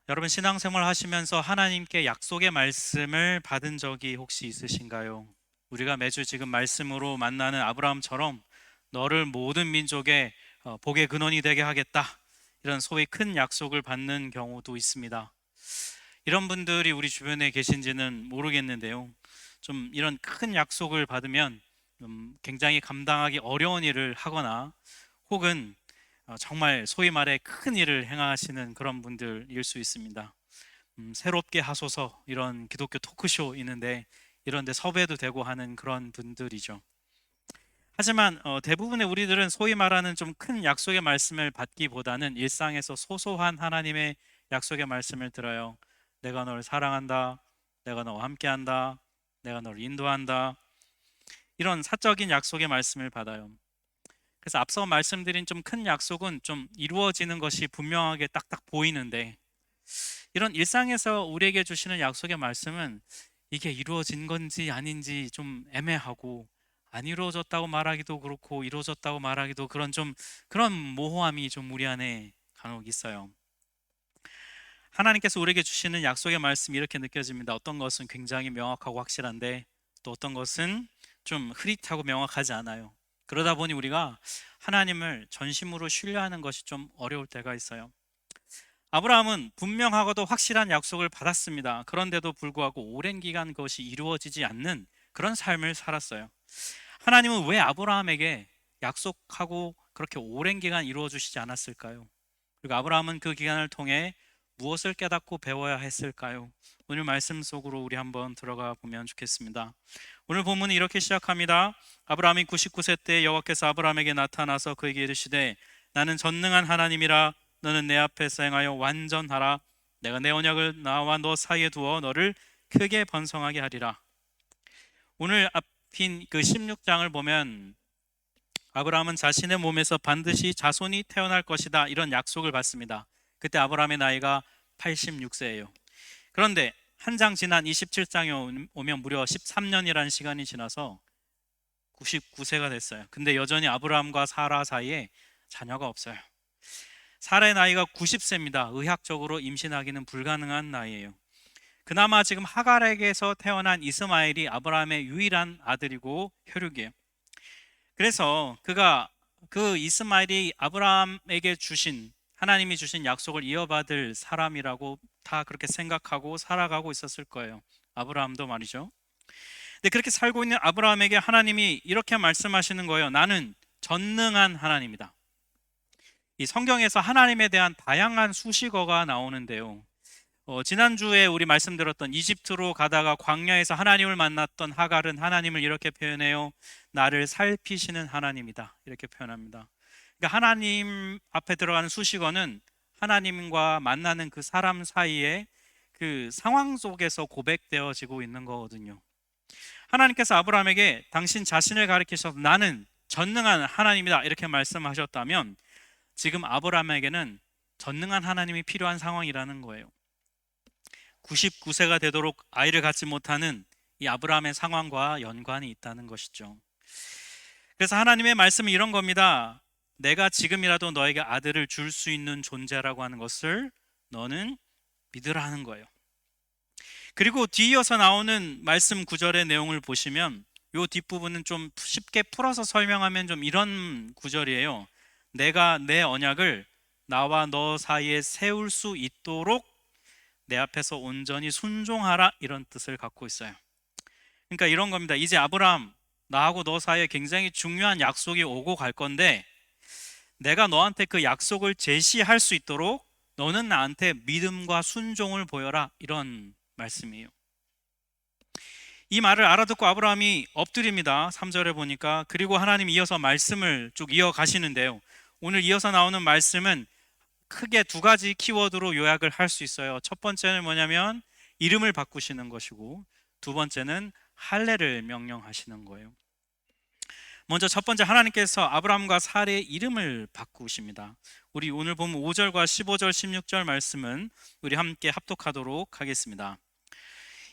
여러분 신앙생활 하시면서 하나님께 약속의 말씀을 받은 적이 혹시 있으신가요? 우리가 매주 지금 말씀으로 만나는 아브라함처럼 너를 모든 민족의 복의 근원이 되게 하겠다. 이런 소위 큰 약속을 받는 경우도 있습니다. 이런 분들이 우리 주변에 계신지는 모르겠는데요. 좀 이런 큰 약속을 받으면 굉장히 감당하기 어려운 일을 하거나 혹은 정말 소위 말해 큰 일을 행하시는 그런 분들일 수 있습니다. 새롭게 하소서 이런 기독교 토크쇼 있는데 이런 데 섭외도 되고 하는 그런 분들이죠. 하지만 대부분의 우리들은 소위 말하는 좀 큰 약속의 말씀을 받기보다는 일상에서 소소한 하나님의 약속의 말씀을 들어요. 내가 널 사랑한다. 내가 너와 함께한다. 내가 널 인도한다. 이런 사적인 약속의 말씀을 받아요. 그래서 앞서 말씀드린 좀 큰 약속은 좀 이루어지는 것이 분명하게 딱딱 보이는데 이런 일상에서 우리에게 주시는 약속의 말씀은 이게 이루어진 건지 아닌지 좀 애매하고 안 이루어졌다고 말하기도 그렇고 이루어졌다고 말하기도 그런 모호함이 좀 우리 안에 간혹 있어요. 하나님께서 우리에게 주시는 약속의 말씀이 이렇게 느껴집니다. 어떤 것은 굉장히 명확하고 확실한데 또 어떤 것은 좀 흐릿하고 명확하지 않아요. 그러다 보니 우리가 하나님을 전심으로 신뢰하는 것이 좀 어려울 때가 있어요. 아브라함은 분명하고도 확실한 약속을 받았습니다. 그런데도 불구하고 오랜 기간 그것이 이루어지지 않는 그런 삶을 살았어요. 하나님은 왜 아브라함에게 약속하고 그렇게 오랜 기간 이루어 주시지 않았을까요? 그리고 아브라함은 그 기간을 통해 무엇을 깨닫고 배워야 했을까요? 오늘 말씀 속으로 우리 한번 들어가 보면 좋겠습니다. 오늘 본문은 이렇게 시작합니다. 아브라함이 99세 때 여호와께서 아브라함에게 나타나서 그에게 이르시되 나는 전능한 하나님이라 너는 내 앞에서 행하여 완전하라. 내가 내 언약을 나와 너 사이에 두어 너를 크게 번성하게 하리라. 오늘 앞인 그 16장을 보면 아브라함은 자신의 몸에서 반드시 자손이 태어날 것이다 이런 약속을 받습니다. 그때 아브라함의 나이가 86세예요. 그런데 한 장 지난 27장에 오면 무려 13년이라는 시간이 지나서 99세가 됐어요. 근데 여전히 아브라함과 사라 사이에 자녀가 없어요. 사라의 나이가 90세입니다. 의학적으로 임신하기는 불가능한 나이예요. 그나마 지금 하갈에게서 태어난 이스마엘이 아브라함의 유일한 아들이고 혈육이에요. 그래서 그가 그 이스마엘이 아브라함에게 주신 하나님이 주신 약속을 이어받을 사람이라고 다 그렇게 생각하고 살아가고 있었을 거예요. 아브라함도 말이죠. 근데 그렇게 살고 있는 아브라함에게 하나님이 이렇게 말씀하시는 거예요. 나는 전능한 하나님이다. 이 성경에서 하나님에 대한 다양한 수식어가 나오는데요. 지난주에 우리 말씀드렸던 이집트로 가다가 광야에서 하나님을 만났던 하갈은 하나님을 이렇게 표현해요. 나를 살피시는 하나님이다. 이렇게 표현합니다. 그러니까 하나님 앞에 들어가는 수식어는 하나님과 만나는 그 사람 사이에 그 상황 속에서 고백되어지고 있는 거거든요. 하나님께서 아브라함에게 당신 자신을 가리키셔서 나는 전능한 하나님이다. 이렇게 말씀하셨다면 지금 아브라함에게는 전능한 하나님이 필요한 상황이라는 거예요. 99세가 되도록 아이를 갖지 못하는 이 아브라함의 상황과 연관이 있다는 것이죠. 그래서 하나님의 말씀은 이런 겁니다. 내가 지금이라도 너에게 아들을 줄 수 있는 존재라고 하는 것을 너는 믿으라는 거예요. 그리고 뒤이어서 나오는 말씀 구절의 내용을 보시면 요 뒷부분은 좀 쉽게 풀어서 설명하면 좀 이런 구절이에요. 내가 내 언약을 나와 너 사이에 세울 수 있도록 내 앞에서 온전히 순종하라 이런 뜻을 갖고 있어요. 그러니까 이런 겁니다. 이제 아브라함 나하고 너 사이에 굉장히 중요한 약속이 오고 갈 건데 내가 너한테 그 약속을 제시할 수 있도록 너는 나한테 믿음과 순종을 보여라 이런 말씀이에요. 이 말을 알아듣고 아브라함이 엎드립니다. 3절에 보니까. 그리고 하나님이 이어서 말씀을 쭉 이어가시는데요. 오늘 이어서 나오는 말씀은 크게 두 가지 키워드로 요약을 할 수 있어요. 첫 번째는 뭐냐면 이름을 바꾸시는 것이고 두 번째는 할례를 명령하시는 거예요. 먼저 첫 번째 하나님께서 아브라함과 사레의 이름을 바꾸십니다. 우리 오늘 보면 5절과 15절 16절 말씀은 우리 함께 합독하도록 하겠습니다.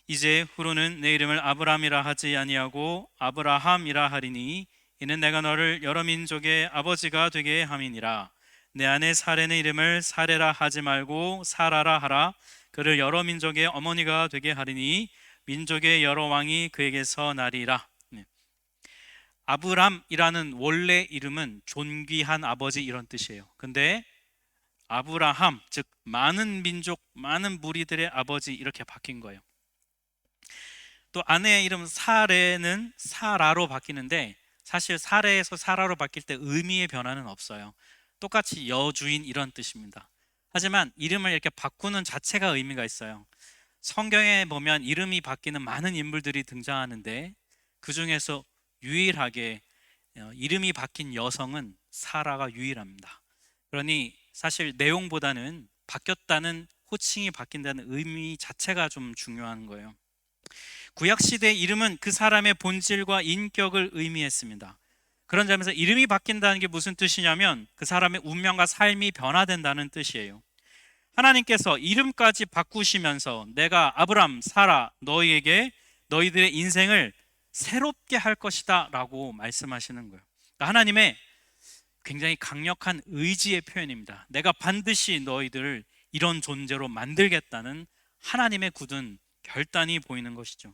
이제 후로는 내 이름을 아브라함이라 하지 아니하고 아브라함이라 하리니 이는 내가 너를 여러 민족의 아버지가 되게 함이니라. 내 아내 사레는 이름을 사레라 하지 말고 사라라 하라. 그를 여러 민족의 어머니가 되게 하리니 민족의 여러 왕이 그에게서 나리라. 네. 아브람이라는 원래 이름은 존귀한 아버지 이런 뜻이에요. 근데 아브라함, 즉 많은 민족, 많은 무리들의 아버지 이렇게 바뀐 거예요. 또 아내의 이름 사레는 사라로 바뀌는데 사실 사레에서 사라로 바뀔 때 의미의 변화는 없어요. 똑같이 여주인 이런 뜻입니다. 하지만 이름을 이렇게 바꾸는 자체가 의미가 있어요. 성경에 보면 이름이 바뀌는 많은 인물들이 등장하는데 그 중에서 유일하게 이름이 바뀐 여성은 사라가 유일합니다. 그러니 사실 내용보다는 바뀌었다는 호칭이 바뀐다는 의미 자체가 좀 중요한 거예요. 구약시대의 이름은 그 사람의 본질과 인격을 의미했습니다. 그런 점에서 이름이 바뀐다는 게 무슨 뜻이냐면 그 사람의 운명과 삶이 변화된다는 뜻이에요. 하나님께서 이름까지 바꾸시면서 내가 아브람, 사라 너희에게 너희들의 인생을 새롭게 할 것이다 라고 말씀하시는 거예요. 그러니까 하나님의 굉장히 강력한 의지의 표현입니다. 내가 반드시 너희들을 이런 존재로 만들겠다는 하나님의 굳은 결단이 보이는 것이죠.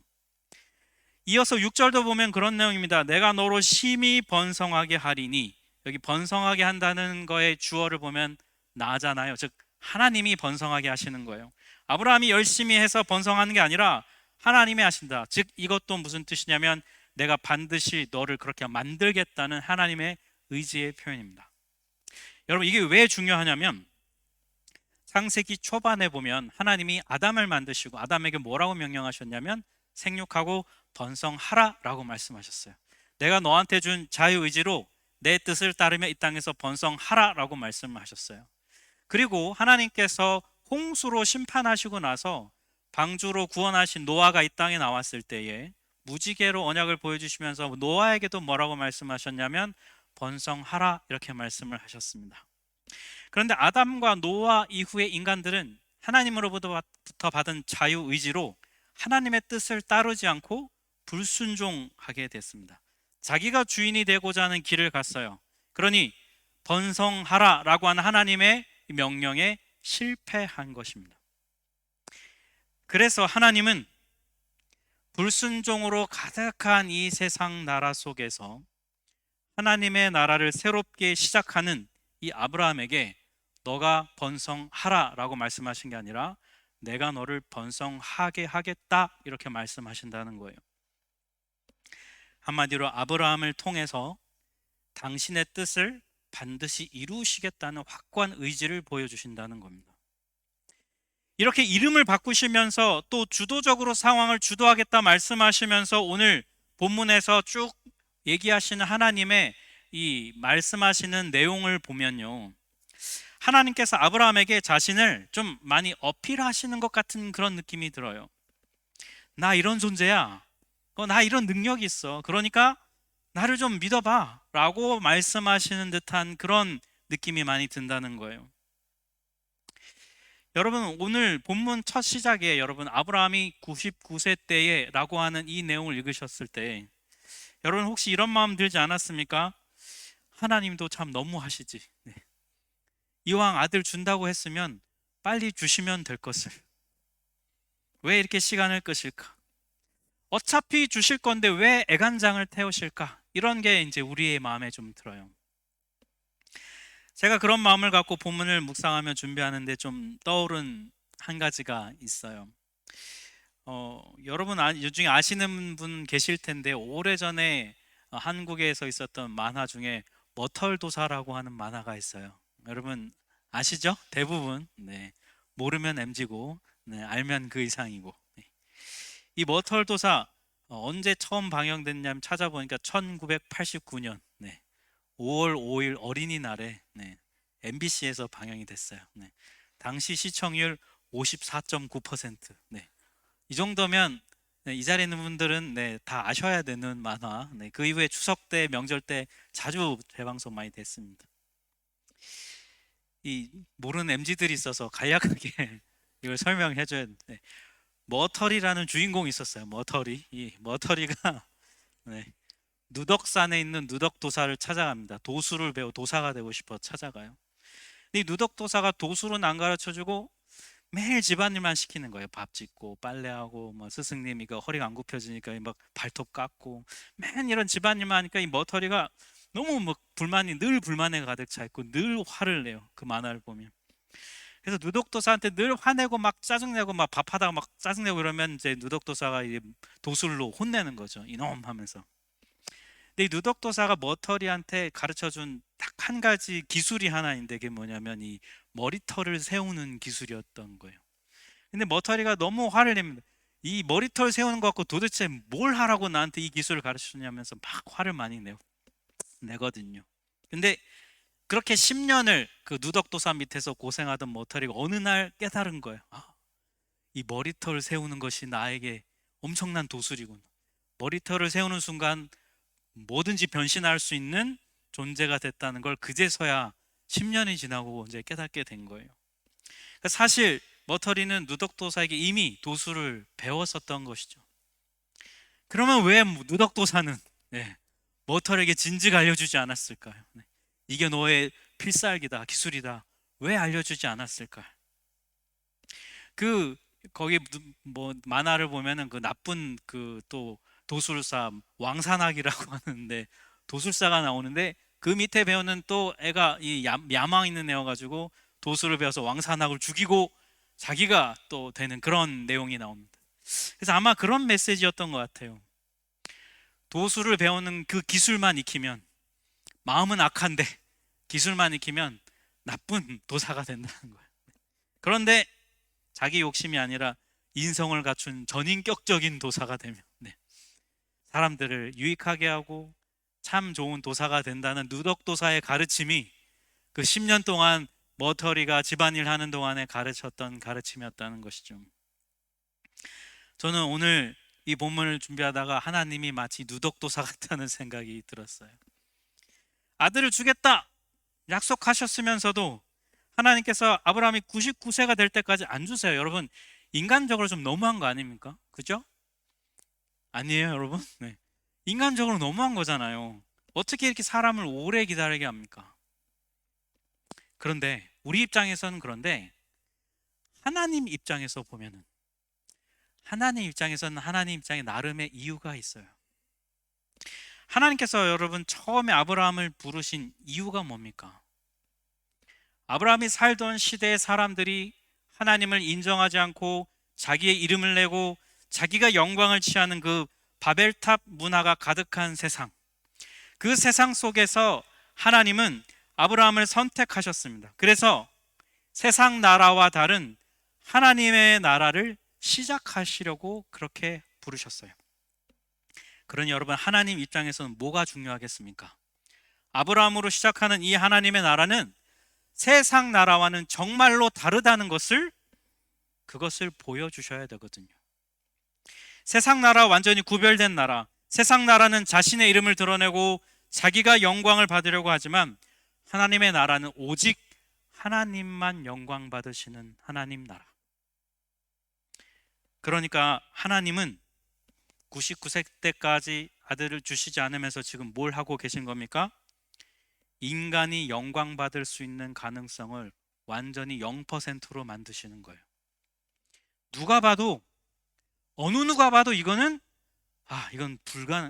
이어서 6절도 보면 그런 내용입니다. 내가 너로 심히 번성하게 하리니. 여기 번성하게 한다는 거의 주어를 보면 나잖아요. 즉 하나님이 번성하게 하시는 거예요. 아브라함이 열심히 해서 번성하는 게 아니라 하나님이 하신다. 즉 이것도 무슨 뜻이냐면 내가 반드시 너를 그렇게 만들겠다는 하나님의 의지의 표현입니다. 여러분 이게 왜 중요하냐면 창세기 초반에 보면 하나님이 아담을 만드시고 아담에게 뭐라고 명령하셨냐면 생육하고 번성하라 라고 말씀하셨어요. 내가 너한테 준 자유의지로 내 뜻을 따르며 이 땅에서 번성하라 라고 말씀하셨어요. 그리고 하나님께서 홍수로 심판하시고 나서 방주로 구원하신 노아가 이 땅에 나왔을 때에 무지개로 언약을 보여주시면서 노아에게도 뭐라고 말씀하셨냐면 번성하라 이렇게 말씀을 하셨습니다. 그런데 아담과 노아 이후의 인간들은 하나님으로부터 받은 자유의지로 하나님의 뜻을 따르지 않고 불순종하게 됐습니다. 자기가 주인이 되고자 하는 길을 갔어요. 그러니 번성하라 라고 하는 하나님의 명령에 실패한 것입니다. 그래서 하나님은 불순종으로 가득한 이 세상 나라 속에서 하나님의 나라를 새롭게 시작하는 이 아브라함에게 너가 번성하라 라고 말씀하신 게 아니라 내가 너를 번성하게 하겠다 이렇게 말씀하신다는 거예요. 한마디로 아브라함을 통해서 당신의 뜻을 반드시 이루시겠다는 확고한 의지를 보여주신다는 겁니다. 이렇게 이름을 바꾸시면서 또 주도적으로 상황을 주도하겠다 말씀하시면서 오늘 본문에서 쭉 얘기하시는 하나님의 이 말씀하시는 내용을 보면요, 하나님께서 아브라함에게 자신을 좀 많이 어필하시는 것 같은 그런 느낌이 들어요. 나 이런 존재야. 나 이런 능력이 있어. 그러니까 나를 좀 믿어봐 라고 말씀하시는 듯한 그런 느낌이 많이 든다는 거예요. 여러분 오늘 본문 첫 시작에 여러분 아브라함이 99세 때에 라고 하는 이 내용을 읽으셨을 때 여러분 혹시 이런 마음 들지 않았습니까? 하나님도 참 너무하시지. 네. 이왕 아들 준다고 했으면 빨리 주시면 될 것을 왜 이렇게 시간을 끄실까? 어차피 주실 건데 왜 애간장을 태우실까? 이런 게 이제 우리의 마음에 좀 들어요. 제가 그런 마음을 갖고 본문을 묵상하며 준비하는데 좀 떠오른 한 가지가 있어요. 여러분 이 중에 아시는 분 계실 텐데 오래전에 한국에서 있었던 만화 중에 머털도사라고 하는 만화가 있어요. 여러분 아시죠? 대부분. 네. 모르면 MZ고 네, 알면 그 이상이고. 네. 이 머털도사 언제 처음 방영됐냐면 찾아보니까 1989년 5월 5일 어린이날에 MBC에서 방영이 됐어요. 당시 시청률 54.9%. 이 정도면 이 자리에 있는 분들은 다 아셔야 되는 만화. 그 이후에 추석 때, 명절 때 자주 재방송 많이 됐습니다. 이 모르는 MZ들이 있어서 간략하게 이걸 설명해 줘야 되는데 머털이라는 주인공이 있었어요. 머털이. 이 머털이가 누덕산에 있는 누덕도사를 찾아갑니다. 도수를 배워 도사가 되고 싶어 찾아가요. 이 누덕도사가 도술은 안 가르쳐주고 매일 집안일만 시키는 거예요. 밥 짓고 빨래하고 뭐 스승님이 그 허리가 안 굽혀지니까 막 발톱 깎고 맨 이런 집안일만 하니까 이 머터리가 너무 뭐 불만이 늘 불만에 가득 차 있고 늘 화를 내요. 그 만화를 보면. 그래서 누덕도사한테 늘 화내고 막 짜증내고 막 밥하다가 막 짜증내고 이러면 이제 누덕도사가 이제 도술로 혼내는 거죠. 이놈 하면서. 근데 이 누덕도사가 머터리한테 가르쳐준 딱 한 가지 기술이 하나 있는데 그게 뭐냐면 이 머리털을 세우는 기술이었던 거예요. 근데 머터리가 너무 화를 냅니다. 이 머리털 세우는 거 갖고 도대체 뭘 하라고 나한테 이 기술을 가르쳐주냐면서 막 화를 많이 내거든요. 근데 그렇게 10년을 그 누덕도사 밑에서 고생하던 머터리가 어느 날 깨달은 거예요. 이 머리털 세우는 것이 나에게 엄청난 도술이구나. 머리털을 세우는 순간 뭐든지 변신할 수 있는 존재가 됐다는 걸 그제서야 10년이 지나고 이제 깨닫게 된 거예요. 그러니까 사실 머터리는 누덕도사에게 이미 도술을 배웠었던 것이죠. 그러면 왜 누덕도사는 머터리에게 진즉 알려주지 않았을까요? 이게 너의 필살기다, 기술이다. 왜 알려주지 않았을까? 그 거기 뭐 만화를 보면은 그 나쁜 그 또 도술사 왕산악이라고 하는데 도술사가 나오는데 그 밑에 배우는 또 애가 이 야망 있는 애여가지고 도술을 배워서 왕산악을 죽이고 자기가 또 되는 그런 내용이 나옵니다. 그래서 아마 그런 메시지였던 것 같아요. 도술을 배우는 그 기술만 익히면 마음은 악한데 기술만 익히면 나쁜 도사가 된다는 거예요. 그런데 자기 욕심이 아니라 인성을 갖춘 전인격적인 도사가 되면 사람들을 유익하게 하고 참 좋은 도사가 된다는 누덕도사의 가르침이 그 10년 동안 머터리가 집안일 하는 동안에 가르쳤던 가르침이었다는 것이죠. 저는 오늘 이 본문을 준비하다가 하나님이 마치 누덕도사 같다는 생각이 들었어요. 아들을 주겠다 약속하셨으면서도 하나님께서 아브라함이 99세가 될 때까지 안 주세요. 여러분, 인간적으로 좀 너무한 거 아닙니까? 그죠? 아니에요, 여러분? 네. 인간적으로 너무한 거잖아요. 어떻게 이렇게 사람을 오래 기다리게 합니까? 그런데 우리 입장에서는 그런데 하나님 입장에서 보면은 하나님 입장에서는 하나님 입장에 나름의 이유가 있어요. 하나님께서 여러분 처음에 아브라함을 부르신 이유가 뭡니까? 아브라함이 살던 시대의 사람들이 하나님을 인정하지 않고 자기의 이름을 내고 자기가 영광을 취하는 그 바벨탑 문화가 가득한 세상, 그 세상 속에서 하나님은 아브라함을 선택하셨습니다. 그래서 세상 나라와 다른 하나님의 나라를 시작하시려고 그렇게 부르셨어요. 그러니 여러분, 하나님 입장에서는 뭐가 중요하겠습니까? 아브라함으로 시작하는 이 하나님의 나라는 세상 나라와는 정말로 다르다는 그것을 보여주셔야 되거든요. 세상 나라와 완전히 구별된 나라, 세상 나라는 자신의 이름을 드러내고 자기가 영광을 받으려고 하지만 하나님의 나라는 오직 하나님만 영광 받으시는 하나님 나라. 그러니까 하나님은 99세 때까지 아들을 주시지 않으면서 지금 뭘 하고 계신 겁니까? 인간이 영광 받을 수 있는 가능성을 완전히 0%로 만드시는 거예요. 누가 봐도 어느 누가 봐도 이건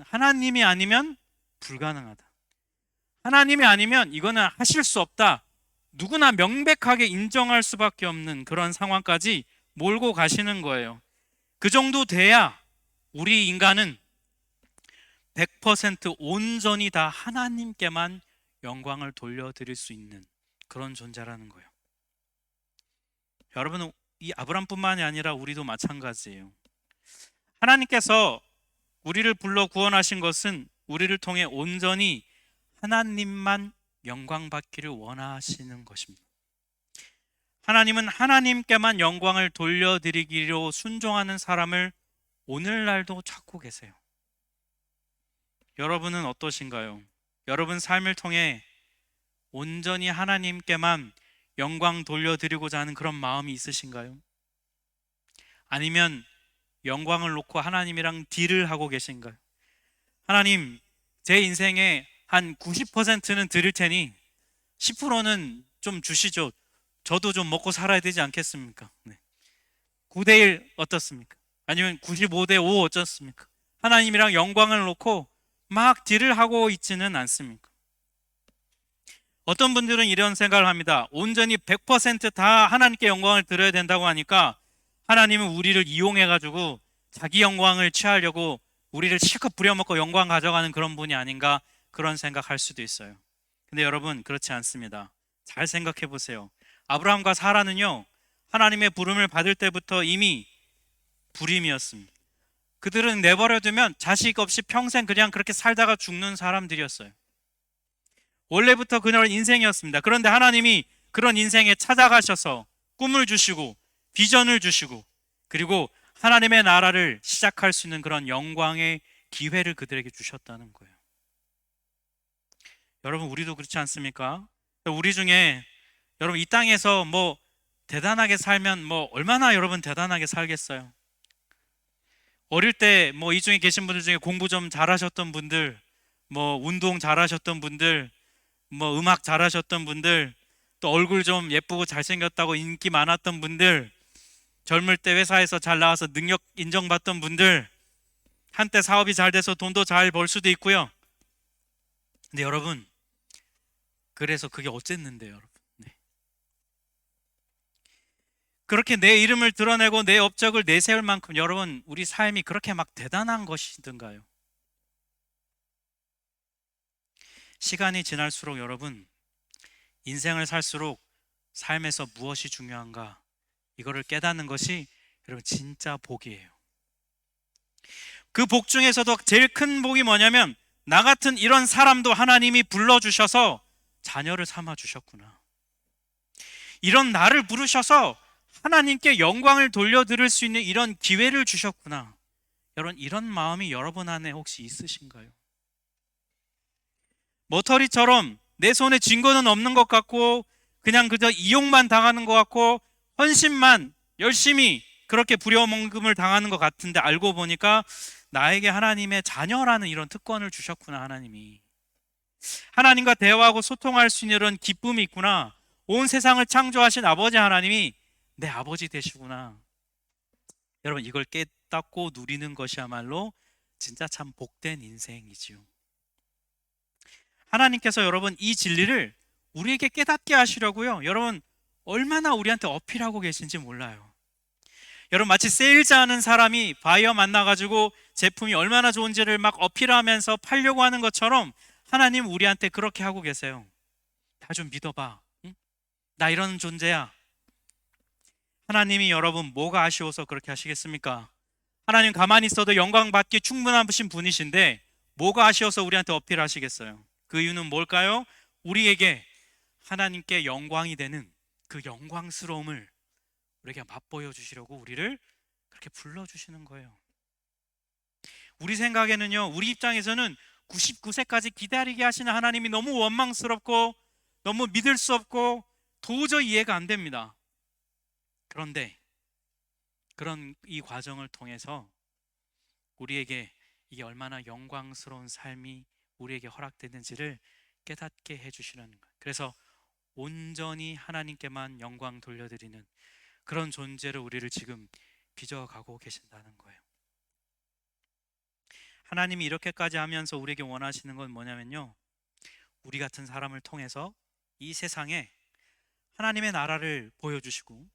하나님이 아니면 불가능하다. 하나님이 아니면 이거는 하실 수 없다. 누구나 명백하게 인정할 수밖에 없는 그런 상황까지 몰고 가시는 거예요. 그 정도 돼야 우리 인간은 100% 온전히 다 하나님께만 영광을 돌려드릴 수 있는 그런 존재라는 거예요. 여러분, 이 아브람뿐만이 아니라 우리도 마찬가지예요. 하나님께서 우리를 불러 구원하신 것은 우리를 통해 온전히 하나님만 영광 받기를 원하시는 것입니다. 하나님은 하나님께만 영광을 돌려드리기로 순종하는 사람을 오늘날도 찾고 계세요. 여러분은 어떠신가요? 여러분 삶을 통해 온전히 하나님께만 영광 돌려드리고자 하는 그런 마음이 있으신가요? 아니면 영광을 놓고 하나님이랑 딜을 하고 계신가요? 하나님, 제 인생의 한 90%는 드릴 테니 10%는 좀 주시죠. 저도 좀 먹고 살아야 되지 않겠습니까? 네. 9대1 어떻습니까? 아니면 95대5 어떻습니까? 하나님이랑 영광을 놓고 막 딜을 하고 있지는 않습니까? 어떤 분들은 이런 생각을 합니다. 온전히 100%다 하나님께 영광을 드려야 된다고 하니까 하나님은 우리를 이용해가지고 자기 영광을 취하려고 우리를 실컷 부려먹고 영광 가져가는 그런 분이 아닌가, 그런 생각할 수도 있어요. 근데 여러분, 그렇지 않습니다. 잘 생각해 보세요. 아브라함과 사라는요, 하나님의 부름을 받을 때부터 이미 불임이었습니다. 그들은 내버려두면 자식 없이 평생 그냥 그렇게 살다가 죽는 사람들이었어요. 원래부터 그런 인생이었습니다. 그런데 하나님이 그런 인생에 찾아가셔서 꿈을 주시고 비전을 주시고, 그리고 하나님의 나라를 시작할 수 있는 그런 영광의 기회를 그들에게 주셨다는 거예요. 여러분, 우리도 그렇지 않습니까? 우리 중에 여러분 이 땅에서 뭐 대단하게 살면 뭐 얼마나 여러분 대단하게 살겠어요? 어릴 때 뭐 이 중에 계신 분들 중에 공부 좀 잘하셨던 분들, 뭐 운동 잘하셨던 분들, 뭐 음악 잘하셨던 분들, 또 얼굴 좀 예쁘고 잘생겼다고 인기 많았던 분들, 젊을 때 회사에서 잘 나와서 능력 인정받던 분들, 한때 사업이 잘 돼서 돈도 잘 벌 수도 있고요. 근데 여러분, 그래서 그게 어쨌는데요, 여러분. 네. 그렇게 내 이름을 드러내고 내 업적을 내세울 만큼 여러분, 우리 삶이 그렇게 막 대단한 것이든가요? 시간이 지날수록 여러분, 인생을 살수록 삶에서 무엇이 중요한가, 이거를 깨닫는 것이 여러분 진짜 복이에요. 그 복 중에서도 제일 큰 복이 뭐냐면, 나 같은 이런 사람도 하나님이 불러주셔서 자녀를 삼아 주셨구나. 이런 나를 부르셔서 하나님께 영광을 돌려드릴 수 있는 이런 기회를 주셨구나. 여러분, 이런 마음이 여러분 안에 혹시 있으신가요? 머터리처럼 내 손에 쥔거는 없는 것 같고 그냥 그저 이용만 당하는 것 같고 헌신만 열심히 그렇게 부려먹음을 당하는 것 같은데, 알고 보니까 나에게 하나님의 자녀라는 이런 특권을 주셨구나. 하나님이 하나님과 대화하고 소통할 수 있는 이런 기쁨이 있구나. 온 세상을 창조하신 아버지 하나님이 내 아버지 되시구나. 여러분, 이걸 깨닫고 누리는 것이야말로 진짜 참 복된 인생이지요. 하나님께서 여러분 이 진리를 우리에게 깨닫게 하시려고요, 여러분 얼마나 우리한테 어필하고 계신지 몰라요. 여러분, 마치 세일즈 하는 사람이 바이어 만나가지고 제품이 얼마나 좋은지를 막 어필하면서 팔려고 하는 것처럼 하나님 우리한테 그렇게 하고 계세요. 나 좀 믿어봐. 응? 나 이런 존재야. 하나님이 여러분 뭐가 아쉬워서 그렇게 하시겠습니까? 하나님 가만히 있어도 영광 받기 충분하신 분이신데 뭐가 아쉬워서 우리한테 어필하시겠어요? 그 이유는 뭘까요? 우리에게 하나님께 영광이 되는 그 영광스러움을 우리에게 맛보여 주시려고 우리를 그렇게 불러주시는 거예요. 우리 생각에는요, 우리 입장에서는 99세까지 기다리게 하시는 하나님이 너무 원망스럽고 너무 믿을 수 없고 도저히 이해가 안 됩니다. 그런데 그런 이 과정을 통해서 우리에게 이게 얼마나 영광스러운 삶이 우리에게 허락되는지를 깨닫게 해주시려는 거예요. 그래서 온전히 하나님께만 영광 돌려드리는 그런 존재로 우리를 지금 빚어가고 계신다는 거예요. 하나님이 이렇게까지 하면서 우리에게 원하시는 건 뭐냐면요, 우리 같은 사람을 통해서 이 세상에 하나님의 나라를 보여주시고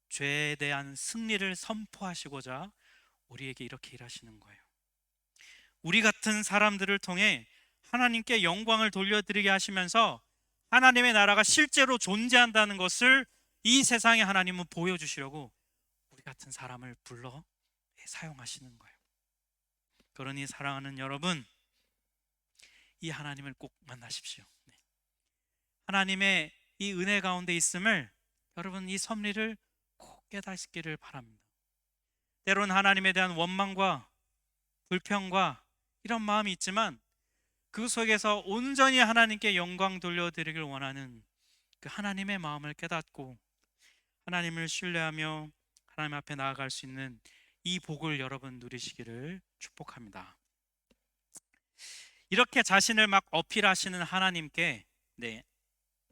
죄에 대한 승리를 선포하시고자 우리에게 이렇게 일하시는 거예요. 우리 같은 사람들을 통해 하나님께 영광을 돌려드리게 하시면서 하나님의 나라가 실제로 존재한다는 것을 이 세상에 하나님은 보여주시려고 우리 같은 사람을 불러 사용하시는 거예요. 그러니 사랑하는 여러분, 이 하나님을 꼭 만나십시오. 하나님의 이 은혜 가운데 있음을 여러분 이 섭리를 꼭 깨닫기를 바랍니다. 때론 하나님에 대한 원망과 불평과 이런 마음이 있지만 그 속에서 온전히 하나님께 영광 돌려드리길 원하는 그 하나님의 마음을 깨닫고 하나님을 신뢰하며 하나님 앞에 나아갈 수 있는 이 복을 여러분 누리시기를 축복합니다. 이렇게 자신을 막 어필하시는 하나님께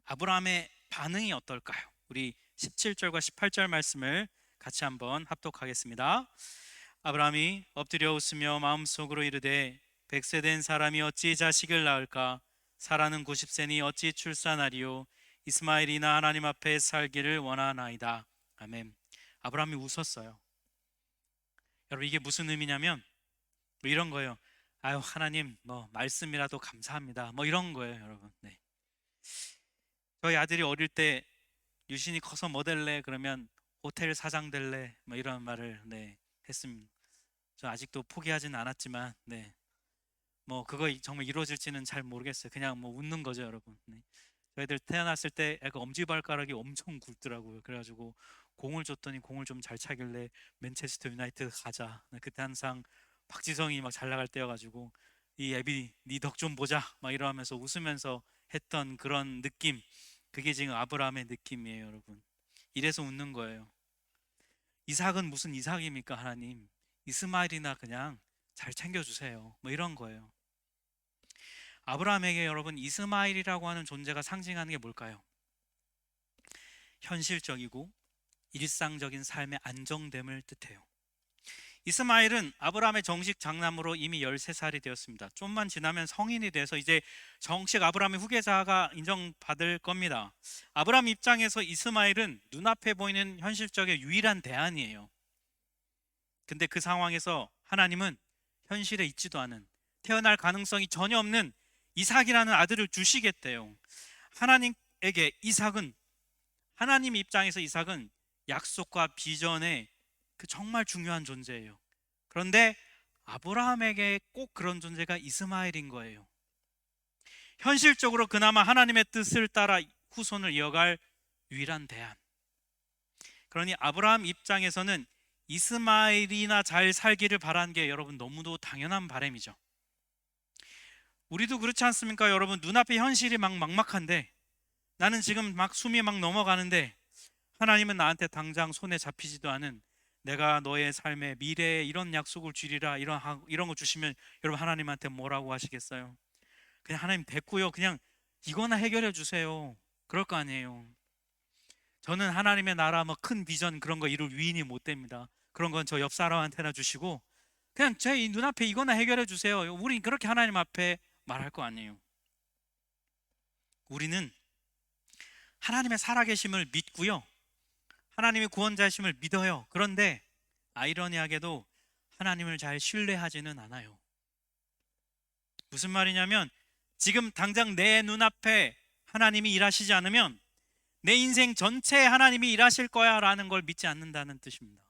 아브라함의 반응이 어떨까요? 우리 17절과 18절 말씀을 같이 한번 합독하겠습니다. 아브라함이 엎드려 웃으며 마음속으로 이르되 100세 된 사람이 어찌 자식을 낳을까? 사라는 90세니 어찌 출산하리요? 이스마엘이나 하나님 앞에 살기를 원하나이다. 아멘. 아브라함이 웃었어요. 여러분, 이게 무슨 의미냐면 뭐 이런 거예요. 아유, 하나님, 뭐 말씀이라도 감사합니다. 뭐 이런 거예요, 여러분. 네. 저희 아들이 어릴 때 유신이 커서 뭐 될래? 그러면 호텔 사장 될래? 뭐 이런 말을 했습니다. 저 아직도 포기하지는 않았지만 뭐 그거 정말 이루어질지는 잘 모르겠어요. 그냥 뭐 웃는 거죠, 여러분. 저희들 태어났을 때 애가 엄지발가락이 엄청 굵더라고요. 그래가지고 공을 줬더니 공을 좀 잘 차길래 맨체스터 유나이티드 가자. 그때 항상 박지성이 막 잘 나갈 때여가지고 이 애비 니 덕 좀 보자 막 이러면서 웃으면서 했던 그런 느낌, 그게 지금 아브라함의 느낌이에요, 여러분. 이래서 웃는 거예요. 이삭은 무슨 이삭입니까, 하나님? 이스마엘이나 그냥 잘 챙겨주세요. 뭐 이런 거예요. 아브라함에게 여러분, 이스마엘이라고 하는 존재가 상징하는 게 뭘까요? 현실적이고 일상적인 삶의 안정됨을 뜻해요. 이스마엘은 아브라함의 정식 장남으로 이미 13살이 되었습니다. 좀만 지나면 성인이 돼서 이제 정식 아브라함의 후계자가 인정받을 겁니다. 아브라함 입장에서 이스마엘은 눈앞에 보이는 현실적인 유일한 대안이에요. 근데 그 상황에서 하나님은 현실에 있지도 않은, 태어날 가능성이 전혀 없는 이삭이라는 아들을 주시겠대요. 하나님에게 이삭은, 하나님 입장에서 이삭은 약속과 비전의 그 정말 중요한 존재예요. 그런데 아브라함에게 꼭 그런 존재가 이스마엘인 거예요. 현실적으로 그나마 하나님의 뜻을 따라 후손을 이어갈 유일한 대안. 그러니 아브라함 입장에서는 이스마엘이나 잘 살기를 바라는 게 여러분 너무도 당연한 바람이죠. 우리도 그렇지 않습니까? 여러분, 눈앞에 현실이 막 막막한데, 나는 지금 막 숨이 막 넘어가는데 하나님은 나한테 당장 손에 잡히지도 않은, 내가 너의 삶의 미래에 이런 약속을 주리라, 이런 거 주시면 여러분 하나님한테 뭐라고 하시겠어요? 그냥 하나님 됐고요, 그냥 이거나 해결해 주세요, 그럴 거 아니에요. 저는 하나님의 나라 뭐 큰 비전 그런 거 이룰 위인이 못 됩니다. 그런 건 저 옆 사람한테나 주시고 그냥 제 눈앞에 이거나 해결해 주세요, 우리 그렇게 하나님 앞에 말할 거 아니에요. 우리는 하나님의 살아계심을 믿고요, 하나님의 구원자심을 믿어요. 그런데 아이러니하게도 하나님을 잘 신뢰하지는 않아요. 무슨 말이냐면, 지금 당장 내 눈앞에 하나님이 일하시지 않으면 내 인생 전체에 하나님이 일하실 거야 라는 걸 믿지 않는다는 뜻입니다.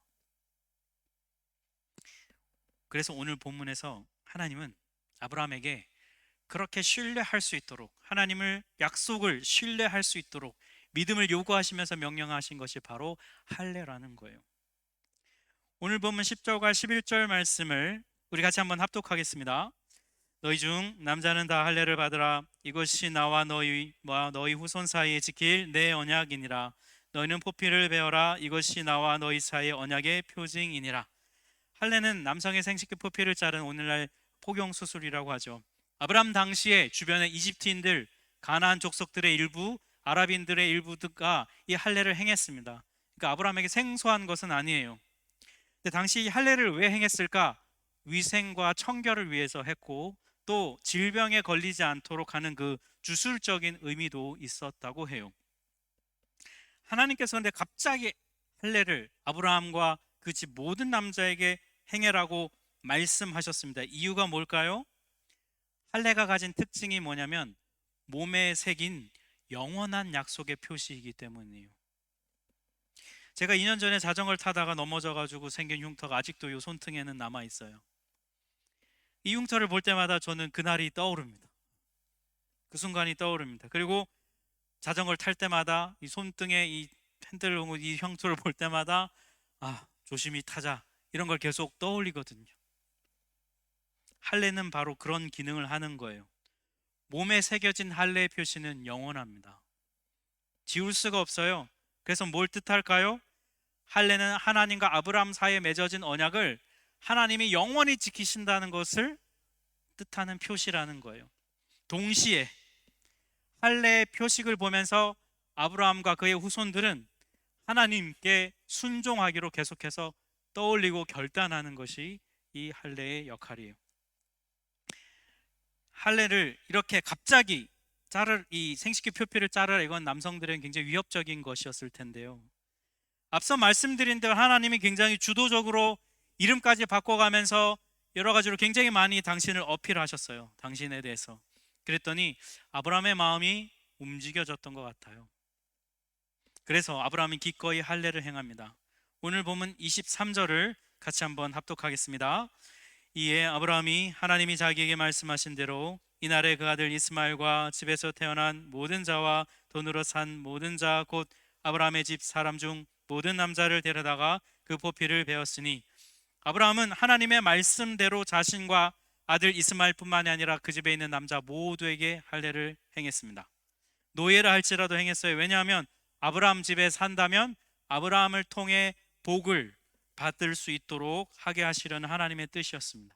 그래서 오늘 본문에서 하나님은 아브라함에게 그렇게 신뢰할 수 있도록, 하나님을 약속을 신뢰할 수 있도록 믿음을 요구하시면서 명령하신 것이 바로 할례라는 거예요. 오늘 본문 10절과 11절 말씀을 우리 같이 한번 합독하겠습니다. 너희 중 남자는 다 할례를 받으라. 이것이 나와 너희 후손 사이에 지킬 내 언약이니라. 너희는 포피를 베어라. 이것이 나와 너희 사이의 언약의 표징이니라. 할례는 남성의 생식기 포피를 자른 오늘날 포경 수술이라고 하죠. 아브라함 당시에 주변의 이집트인들, 가나안 족속들의 일부, 아랍인들의 일부가 이 할례를 행했습니다. 그러니까 아브라함에게 생소한 것은 아니에요. 근데 당시 이 할례를 왜 행했을까? 위생과 청결을 위해서 했고, 또 질병에 걸리지 않도록 하는 그 주술적인 의미도 있었다고 해요. 하나님께서 근데 갑자기 할례를 아브라함과 그 집 모든 남자에게 행해라고 말씀하셨습니다. 이유가 뭘까요? 할례가 가진 특징이 뭐냐면 몸에 새긴 영원한 약속의 표시이기 때문이에요. 제가 2년 전에 자전거를 타다가 넘어져 가지고 생긴 흉터가 아직도 이 손등에는 남아 있어요. 이 흉터를 볼 때마다 저는 그날이 떠오릅니다. 그 순간이 떠오릅니다. 그리고 자전거를 탈 때마다 이 손등에 이 핸들, 이 흉터를 볼 때마다 조심히 타자, 이런 걸 계속 떠올리거든요. 할례는 바로 그런 기능을 하는 거예요. 몸에 새겨진 할례의 표시는 영원합니다. 지울 수가 없어요. 그래서 뭘 뜻할까요? 할례는 하나님과 아브라함 사이에 맺어진 언약을 하나님이 영원히 지키신다는 것을 뜻하는 표시라는 거예요. 동시에 할례의 표식을 보면서 아브라함과 그의 후손들은 하나님께 순종하기로 계속해서 떠올리고 결단하는 것이 이 할례의 역할이에요. 할례를 이렇게 갑자기 이 생식기 표피를 자르라, 이건 남성들은 굉장히 위협적인 것이었을 텐데요. 앞서 말씀드린 대로 하나님이 굉장히 주도적으로 이름까지 바꿔가면서 여러 가지로 굉장히 많이 당신을 어필하셨어요. 당신에 대해서. 그랬더니 아브라함의 마음이 움직여졌던 것 같아요. 그래서 아브라함이 기꺼이 할례를 행합니다. 오늘 보면 23절을 같이 한번 합독하겠습니다. 이에 아브라함이 하나님이 자기에게 말씀하신 대로 이날에 그 아들 이스마엘과 집에서 태어난 모든 자와 돈으로 산 모든 자 곧 아브라함의 집 사람 중 모든 남자를 데려다가 그 포피를 베었으니, 아브라함은 하나님의 말씀대로 자신과 아들 이스마엘뿐만이 아니라 그 집에 있는 남자 모두에게 할례를 행했습니다. 노예라 할지라도 행했어요. 왜냐하면 아브라함 집에 산다면 아브라함을 통해 복을 받을 수 있도록 하게 하시려는 하나님의 뜻이었습니다.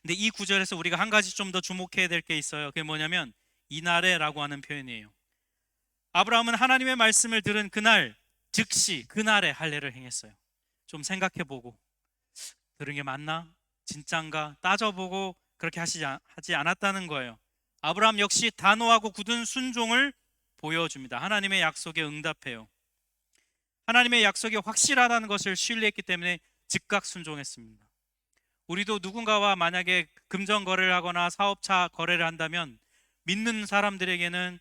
근데 이 구절에서 우리가 한 가지 좀 더 주목해야 될 게 있어요. 그게 뭐냐면 이날에라고 하는 표현이에요. 아브라함은 하나님의 말씀을 들은 그날 즉시 그날에 할례를 행했어요. 좀 생각해보고, 들은 게 맞나? 진짠가? 따져보고 그렇게 하지 않았다는 거예요. 아브라함 역시 단호하고 굳은 순종을 보여줍니다. 하나님의 약속에 응답해요. 하나님의 약속이 확실하다는 것을 신뢰했기 때문에 즉각 순종했습니다. 우리도 누군가와 만약에 금전 거래를 하거나 사업차 거래를 한다면 믿는 사람들에게는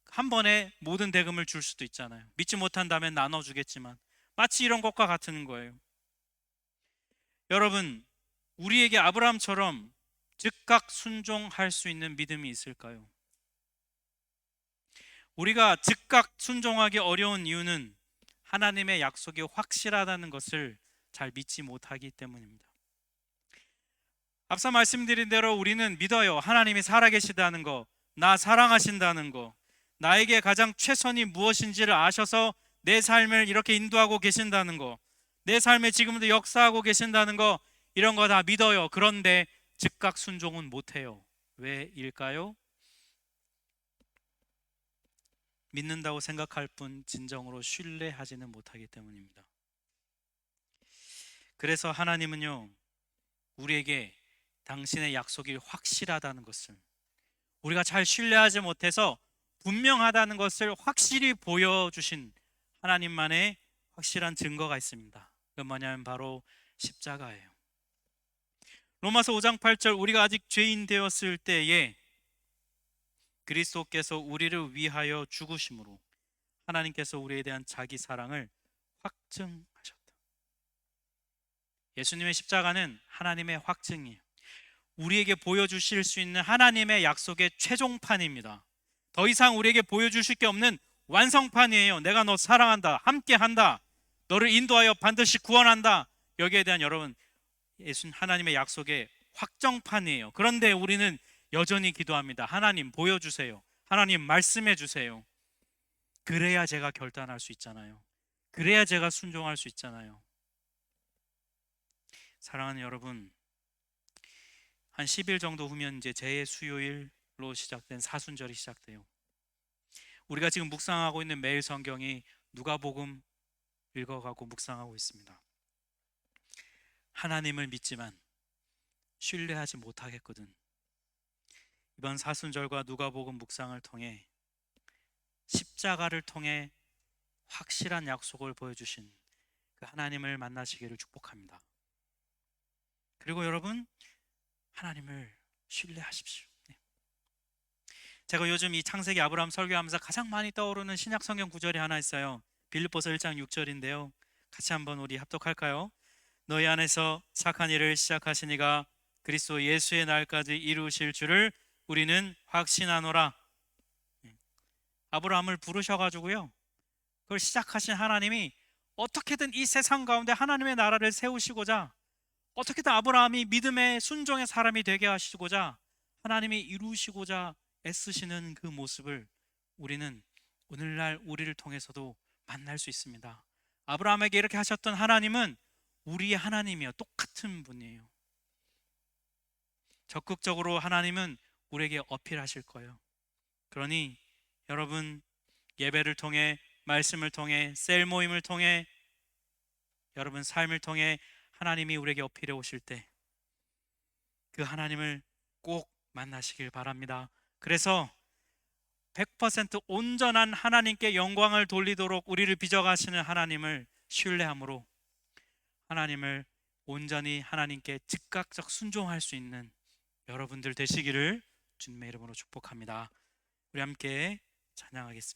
한 번에 모든 대금을 줄 수도 있잖아요. 믿지 못한다면 나눠주겠지만, 마치 이런 것과 같은 거예요. 여러분, 우리에게 아브라함처럼 즉각 순종할 수 있는 믿음이 있을까요? 우리가 즉각 순종하기 어려운 이유는 하나님의 약속이 확실하다는 것을 잘 믿지 못하기 때문입니다. 앞서 말씀드린 대로 우리는 믿어요. 하나님이 살아계시다는 거, 나 사랑하신다는 거, 나에게 가장 최선이 무엇인지를 아셔서 내 삶을 이렇게 인도하고 계신다는 거, 내 삶에 지금도 역사하고 계신다는 거, 이런 거 다 믿어요. 그런데 즉각 순종은 못해요. 왜일까요? 믿는다고 생각할 뿐 진정으로 신뢰하지는 못하기 때문입니다. 그래서 하나님은요, 우리에게 당신의 약속이 확실하다는 것을, 우리가 잘 신뢰하지 못해서 분명하다는 것을 확실히 보여주신 하나님만의 확실한 증거가 있습니다. 그건 뭐냐면 바로 십자가예요. 로마서 5장 8절, 우리가 아직 죄인 되었을 때에 그리스도께서 우리를 위하여 죽으심으로 하나님께서 우리에 대한 자기 사랑을 확증하셨다. 예수님의 십자가는 하나님의 확증이에요. 우리에게 보여주실 수 있는 하나님의 약속의 최종판입니다. 더 이상 우리에게 보여주실 게 없는 완성판이에요. 내가 너 사랑한다, 함께한다, 너를 인도하여 반드시 구원한다. 여기에 대한 여러분, 예수님 하나님의 약속의 확정판이에요. 그런데 우리는 여전히 기도합니다. 하나님 보여주세요. 하나님 말씀해 주세요. 그래야 제가 결단할 수 있잖아요. 그래야 제가 순종할 수 있잖아요. 사랑하는 여러분, 한 10일 정도 후면 이제 제 수요일로 시작된 사순절이 시작돼요. 우리가 지금 묵상하고 있는 매일 성경이 누가복음 읽어가고 묵상하고 있습니다. 하나님을 믿지만 신뢰하지 못하겠거든. 이번 사순절과 누가복음 묵상을 통해 십자가를 통해 확실한 약속을 보여주신 그 하나님을 만나시기를 축복합니다. 그리고 여러분, 하나님을 신뢰하십시오. 네. 제가 요즘 이 창세기 아브라함 설교하면서 가장 많이 떠오르는 신약 성경 구절이 하나 있어요. 빌립보서 1장 6절인데요. 같이 한번 우리 합독할까요? 너희 안에서 착한 일을 시작하신 이가 그리스도 예수의 날까지 이루실 줄을 우리는 확신하노라. 아브라함을 부르셔가지고요, 그걸 시작하신 하나님이 어떻게든 이 세상 가운데 하나님의 나라를 세우시고자, 어떻게든 아브라함이 믿음의 순종의 사람이 되게 하시고자 하나님이 이루시고자 애쓰시는 그 모습을 우리는 오늘날 우리를 통해서도 만날 수 있습니다. 아브라함에게 이렇게 하셨던 하나님은 우리의 하나님이요, 똑같은 분이에요. 적극적으로 하나님은 우리에게 어필하실 거예요. 그러니 여러분, 예배를 통해, 말씀을 통해, 셀 모임을 통해, 여러분 삶을 통해 하나님이 우리에게 어필해 오실 때 그 하나님을 꼭 만나시길 바랍니다. 그래서 100% 온전한 하나님께 영광을 돌리도록 우리를 빚어가시는 하나님을 신뢰함으로 하나님을 온전히 하나님께 즉각적 순종할 수 있는 여러분들 되시기를 주님의 이름으로 축복합니다. 우리 함께 찬양하겠습니다.